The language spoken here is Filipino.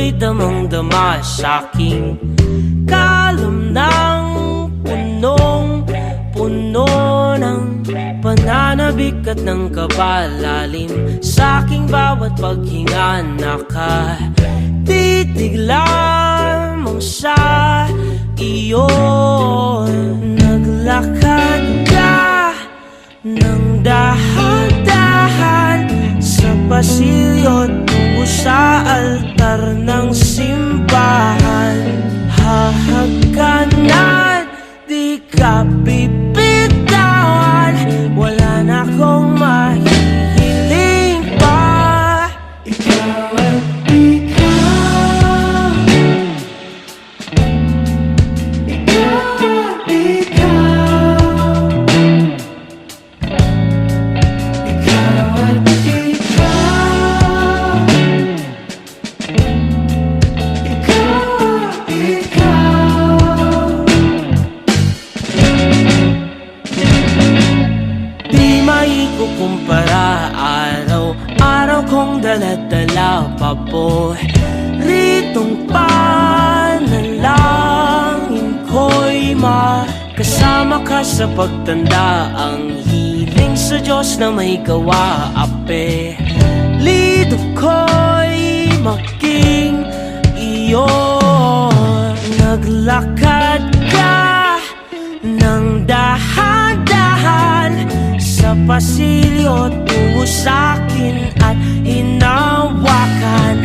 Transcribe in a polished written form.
ako'y damang-dama sa'king kalam ng punong-puno ng pananabik at ng kabalalim. Sa'king bawat paghinga nakatitig lamang sa iyo. Naglakad ka ng dahan-dahan sa pasilyo tungo sa altar ng simbahan. Hahagkanan, di ka bibitawan, wala na akong mahihiling pa. Ikaw at ikaw, ikaw at ikaw, ikaw at ikaw, ikaw at ikaw. Di maikukumpara, araw-araw kong dala-dala paboritong panalangin ko'y makasama ka sa pagtanda. Ang hiling sa Diyos na may gawa, apelido ko'y maging iyo. Naglakad ka ng dahan-dahan sa pasilyo tungo sa'kin at hinawakan.